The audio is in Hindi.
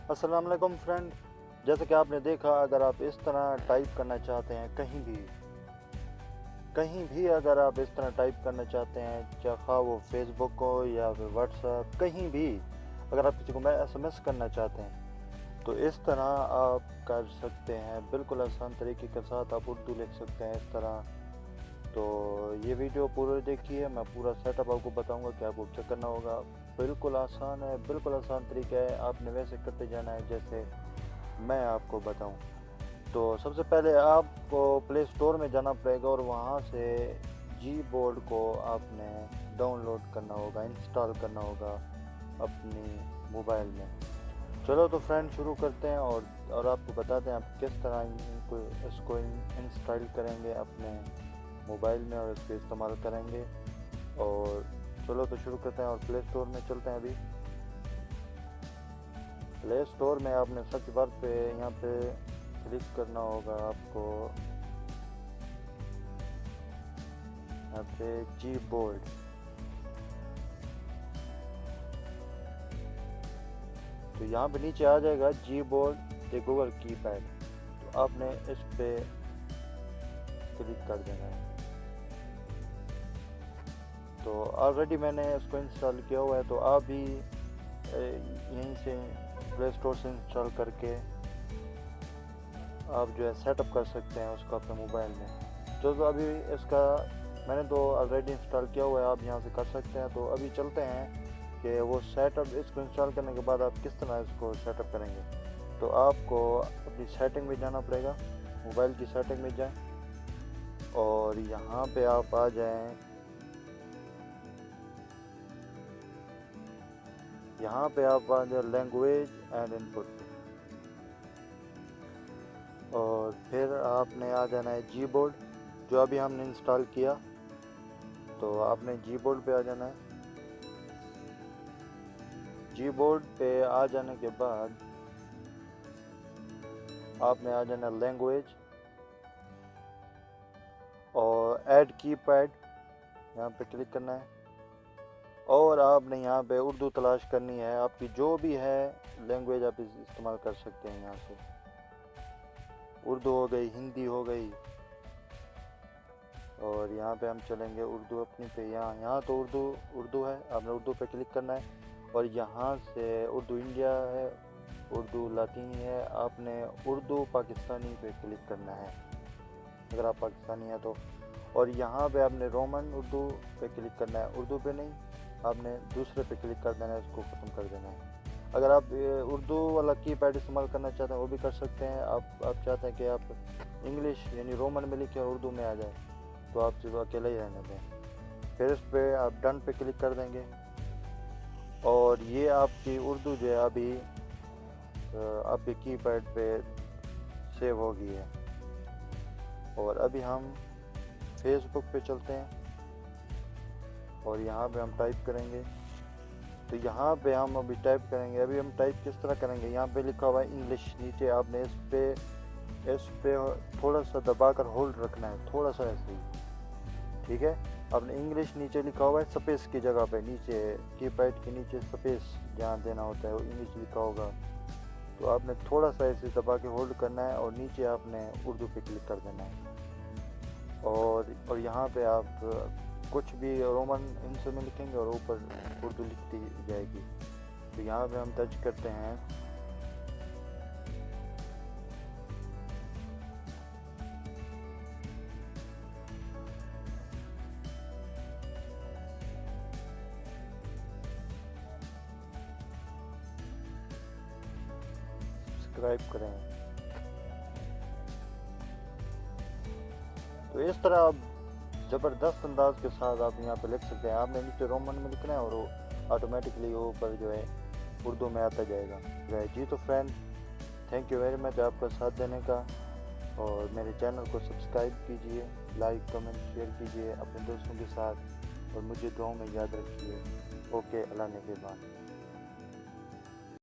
अस्सलाम वालेकुम फ्रेंड। जैसे कि आपने देखा, अगर आप इस तरह टाइप करना चाहते हैं कहीं भी अगर आप इस तरह टाइप करना चाहते हैं, चाहे वो फेसबुक हो या फिर व्हाट्सएप, कहीं भी अगर आप किसी को एसएमएस करना चाहते हैं तो इस तरह आप कर सकते हैं। बिल्कुल आसान तरीके के साथ आप उर्दू लिख सकते हैं इस तरह। तो ये वीडियो पूरे देखिए, मैं पूरा सेटअप आपको बताऊंगा कि आपको क्या करना होगा। बिल्कुल आसान है, बिल्कुल आसान तरीका है। आपने वैसे करते जाना है जैसे मैं आपको बताऊं। तो सबसे पहले आपको प्ले स्टोर में जाना पड़ेगा और वहाँ से जी बोर्ड को आपने डाउनलोड करना होगा, इंस्टॉल करना होगा अपनी मोबाइल में। चलो तो फ्रेंड शुरू करते हैं और आपको बताते हैं आप किस तरह इसको इंस्टॉल करेंगे अपने मोबाइल में और इसको इस्तेमाल करेंगे। और चलो तो शुरू करते हैं और प्ले स्टोर में चलते हैं। अभी प्ले स्टोर में आपने सर्च बार पे यहाँ पे क्लिक करना होगा आपको, यहाँ पे जी बोर्ड। तो यहाँ पे नीचे आ जाएगा जी बोर्ड द गूगल कीपैड। तो आपने इस पे क्लिक कर देना है। तो ऑलरेडी मैंने इसको इंस्टॉल किया हुआ है, तो आप भी यहीं से प्ले स्टोर से इंस्टॉल करके आप जो है सेटअप कर सकते हैं उसको अपने मोबाइल में। तो अभी इसका मैंने तो ऑलरेडी इंस्टॉल किया हुआ है, आप यहाँ से कर सकते हैं। तो अभी चलते हैं कि वो सेटअप, इसको इंस्टॉल करने के बाद आप किस तरह इसको सेटअप करेंगे। तो आपको अपनी सेटिंग में जाना पड़ेगा, मोबाइल की सेटिंग में जाएं और यहाँ पे आप आ जाएं। यहाँ पे आप आ जाए लैंग्वेज एंड इनपुट और फिर आपने आ जाना है जी बोर्ड जो अभी हमने इंस्टॉल किया। तो आपने जी बोर्ड पे आ जाना है। जी बोर्ड पे आ जाने के बाद आपने आ जाना लैंग्वेज और ऐड कीपैड, यहाँ पे क्लिक करना है और आपने यहाँ पे उर्दू तलाश करनी है। आपकी जो भी है लैंग्वेज आप इस्तेमाल कर सकते हैं। यहाँ से उर्दू हो गई, हिंदी हो गई, और यहाँ पे हम चलेंगे उर्दू अपनी पे। यहाँ तो उर्दू है, आपने उर्दू पे क्लिक करना है और यहाँ से उर्दू इंडिया है, उर्दू लातीनी है, आपने उर्दू पाकिस्तानी पे क्लिक करना है अगर आप पाकिस्तानी हैं तो। और यहाँ पे आपने रोमन उर्दू पे क्लिक करना है, उर्दू पे नहीं, आपने दूसरे पे क्लिक कर देना है, इसको ख़त्म कर देना है। अगर आप उर्दू वाला कीपैड इस्तेमाल करना चाहते हैं वो भी कर सकते हैं। आप चाहते हैं कि आप इंग्लिश यानी रोमन में लिखें और उर्दू में आ जाए, तो आप सिर्फ अकेला ही रहने दें। फिर इस पर आप डन पे क्लिक कर देंगे और ये आपकी उर्दू जो है अभी आपके कीपैड पे सेव हो गई है। और अभी हम फेसबुक पे चलते हैं और यहाँ पे हम टाइप करेंगे। तो यहाँ पे हम अभी टाइप करेंगे। अभी हम टाइप किस तरह करेंगे, यहाँ पे लिखा हुआ है इंग्लिश, नीचे आपने इस पे थोड़ा सा दबाकर होल्ड रखना है, थोड़ा सा ऐसे ही, ठीक है। आपने इंग्लिश नीचे लिखा हुआ है स्पेस की जगह पे, नीचे कीपैड के नीचे स्पेस जहाँ देना होता है वो इंग्लिश लिखा होगा। तो आपने थोड़ा सा ऐसे दबा के होल्ड करना है और नीचे आपने उर्दू पे क्लिक कर देना है। और यहाँ पे आप कुछ भी रोमन इनसे में लिखेंगे और ऊपर उर्दू लिखती जाएगी। तो यहाँ पे हम टच करते हैं सब्सक्राइब करें। तो इस तरह आप ज़बरदस्त अंदाज के साथ आप यहाँ पे लिख सकते हैं। आपने नीचे रोमन में लिखना है और वो ऑटोमेटिकली वो ऊपर जो है उर्दू में आता जाएगा। जी तो friend, thank you very much आपका साथ देने का। और मेरे चैनल को सब्सक्राइब कीजिए, लाइक कमेंट शेयर कीजिए अपने दोस्तों के साथ और मुझे दुआओं में याद रखिए। ओके, अल्लाह ने के बाद।